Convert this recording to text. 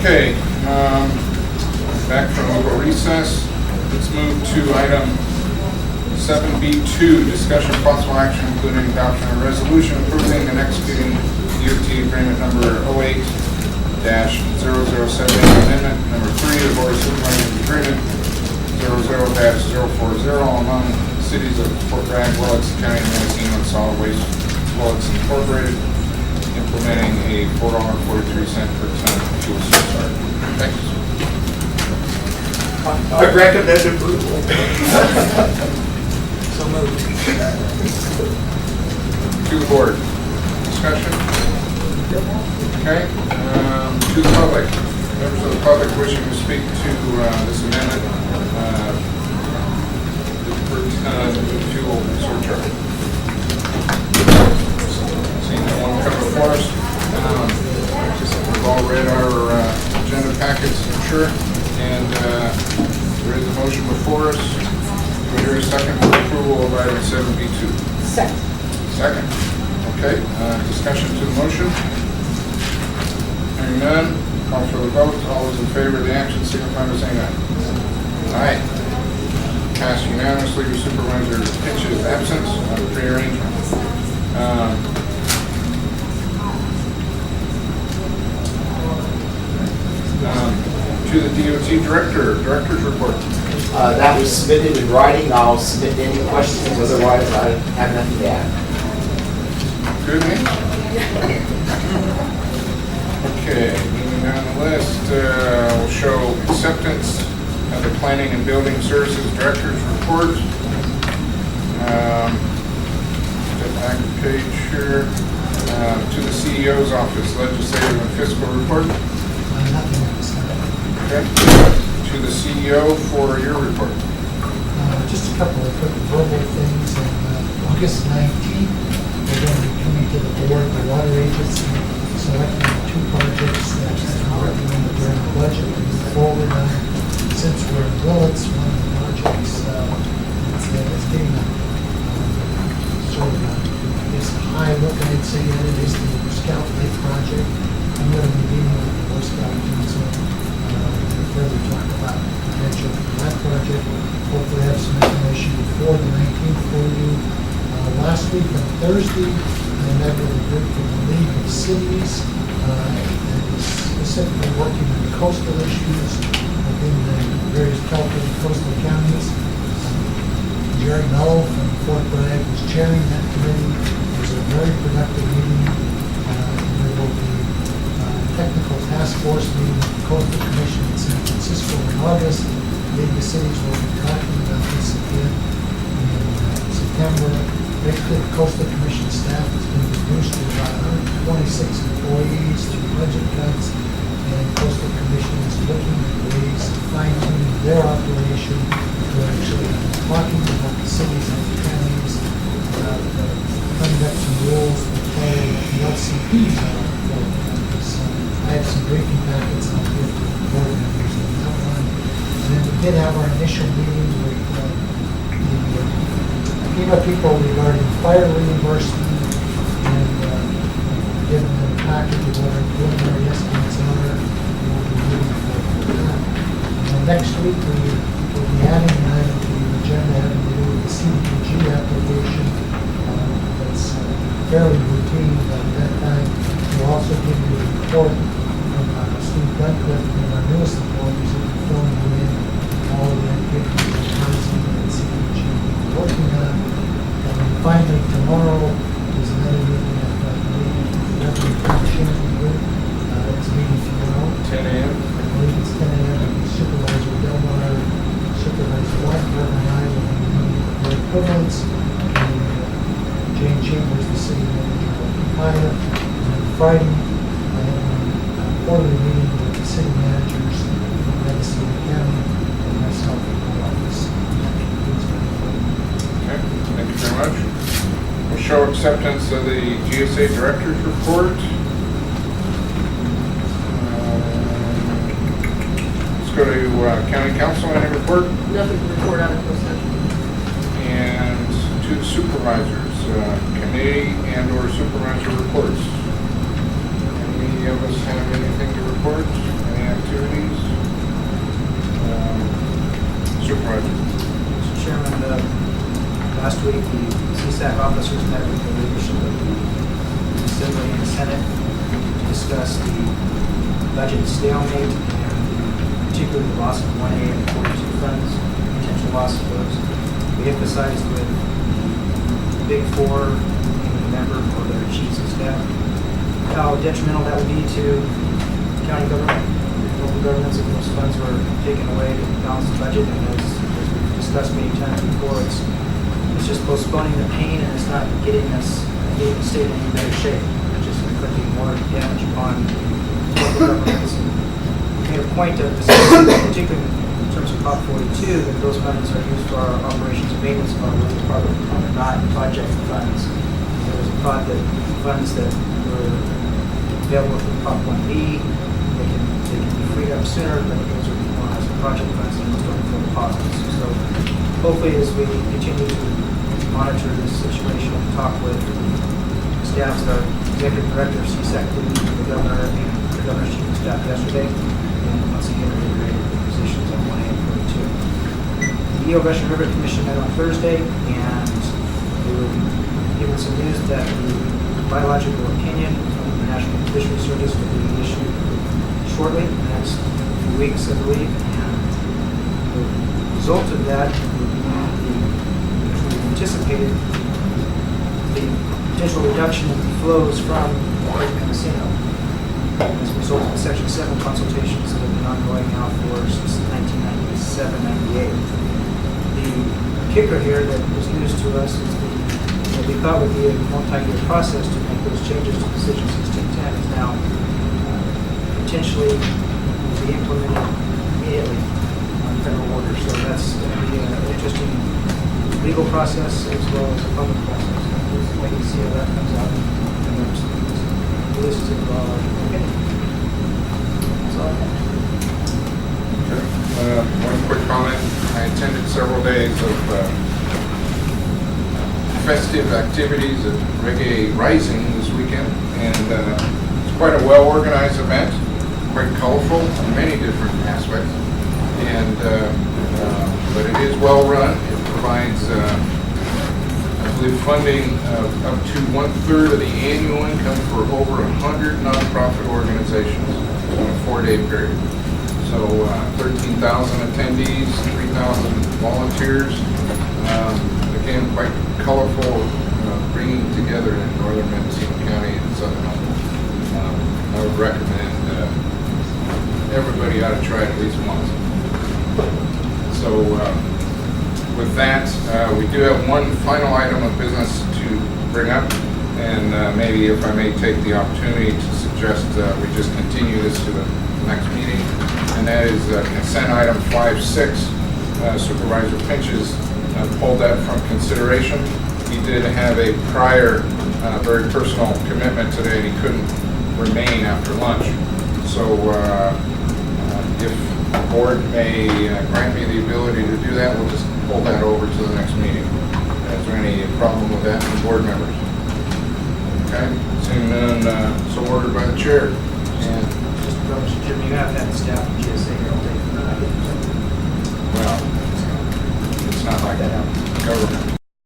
Okay, back from a little recess. Let's move to item 7B2, discussion of possible action including adoption of a resolution approving and executing DOT agreement number 08-0078, amendment number 3 of the Board of Supervisors agreement 00-040 among the cities of Fort Bragg, Willits County, and Mendocino, and Solid Waste Willits Incorporated, implementing a $4.43 per ton fuel surcharge. Thanks. I recommend approval. So moved. To the board. Discussion? Okay. To the public. Members of the public wishing to speak to this amendment per ton fuel surcharge. Seeing no one come before us. We've all read our agenda packets, I'm sure. And there is a motion before us. Do we hear a second for approval of item 7B2? Second. Second. Okay. Discussion to the motion. Hearing none. Call for the vote. All those in favor of the action signify by saying aye. Aye. Passed unanimously with Supervisor Pitch's absence on prearrangement. To the DOT Director's report. That was submitted in writing. I'll submit any questions, otherwise I have nothing to add. Good name? Okay, moving down the list, we'll show acceptance of the Planning and Building Services Director's report. Step back a page here. To the CEO's office, legislative and fiscal report. Nothing else. Okay. To the CEO for your report. Just a couple of quick verbal things. On August 19th, we're going to be coming to the board, the water agency, selecting 2 projects that are recommended during the budget to move forward on. Since we're in Willits, one of the projects it's getting sort of a high look, I'd say, at it is the Scout Lake project. I'm going to be meeting with the Boy Scout council to further talk about the potential for that project. Hopefully have some information before the 19th for you. Last week on Thursday, I met with a group from the League of Cities that is specifically working on coastal issues within the various California coastal counties. Jerry Mello from Fort Bragg was chairing that committee. It was a very productive meeting. There will be technical task force meeting at the Coastal Commission in San Francisco in August. League of Cities will be talking about this again in September. Basically, the Coastal Commission staff has been reduced to about 126 employees through budget cuts, and Coastal Commission is looking at ways of fine-tuning their operation to actually talking about the cities and the counties about coming up some rules that follow the LCPs are for counties. I have some briefing packets I'll give to the board members on that one. And then we did have our initial meeting with the FEMA people regarding fire reimbursement, and given them a package of what our preliminary estimates are, we'll be moving forward with that. Next week we will be adding an item to the agenda having to do with the CDBG application. That's fairly routine, but at that time we'll also give you a report from Steve Duncliffe and our newest employees who are filling you in all of the activities that housing and CDBG are working on. And then finally, tomorrow is another meeting at the Revenue Commission Group. It's a meeting tomorrow. 10 a.m. I believe it's 10 a.m. Supervisor Delmar, Supervisor Whiteburn, and I will be meeting with their equivalents. And Jane Chambers, the city manager, will be hired. And then Friday, I have a quarterly meeting with the city managers of Mendocino County and myself in my office. Okay, thank you very much. We'll show acceptance of the GSA Director's report. Let's go to County Council, any report? Nothing to report out of closed session. And to the supervisors, committee and or supervisor reports. Any of us have anything to report? Any activities. Supervisor. Mr. Chairman, last week, the CSAC officers met with the leadership of the Assembly and Senate to discuss the budget stalemate and particularly the loss of 1A and 42 funds, potential loss of those. We emphasized with the Big Four and the member for their chiefs of staff how detrimental that would be to county government, local governments if those funds were taken away to balance the budget. And as we've discussed many times before, it's just postponing the pain and it's not getting the state in any better shape. It's just inflicting more damage upon local governments. We made a point of discussing, particularly in terms of Prop 42, that those funds are used for our operations and maintenance of our road department, not project funds. There was a thought that funds that were available for Prop 1B, they can be freed up sooner, but those are more as project funds and those don't fill deposits. So hopefully as we continue to monitor this situation and talk with staffs, our executive director of CSAC, the governor, and the governor's chief of staff yesterday, and once again reiterated the positions on 1A and 42. The EO Russian River Commission met on Thursday, and they were given some news that the biological opinion from the National Fisheries Service will be issued shortly, in the next few weeks, I believe. And the result of that would be which we anticipated, the potential reduction of the flows from Lake Mendocino as a result of the Section 7 consultations that have been ongoing now for since 1997-98. The kicker here that was news to us is what we thought would be a multi-year process to make those changes to Decision 1610 is now potentially be implemented immediately on federal order. So that's going to be an interesting legal process as well as a public process. We'll wait and see how that comes out in the list of opinion. That's all I have. One quick comment. I attended several days of festive activities at Reggae Rising this weekend, and it's quite a well-organized event, quite colorful in many different aspects, and but it is well-run. It provides, I believe, funding of up to 1/3 of the annual income for over 100 nonprofit organizations in a 4-day period. So 13,000 attendees, 3,000 volunteers. Again, quite colorful, bringing together in northern Mendocino County and southern Humboldt. I would recommend everybody ought to try it at least once. So with that, we do have one final item of business to bring up, and maybe if I may take the opportunity to suggest we just continue this to the next meeting, and that is consent item 5.6. Supervisor Pinches pulled that from consideration. He did have a prior very personal commitment today, and he couldn't remain after lunch. So if the board may grant me the ability to do that, we'll just pull that over to the next meeting. Is there any problem with that from board members? Okay, seeing none, so ordered by the chair. And Just Mr. Chairman, you have had staff from GSA here all day. well, it's not like that government.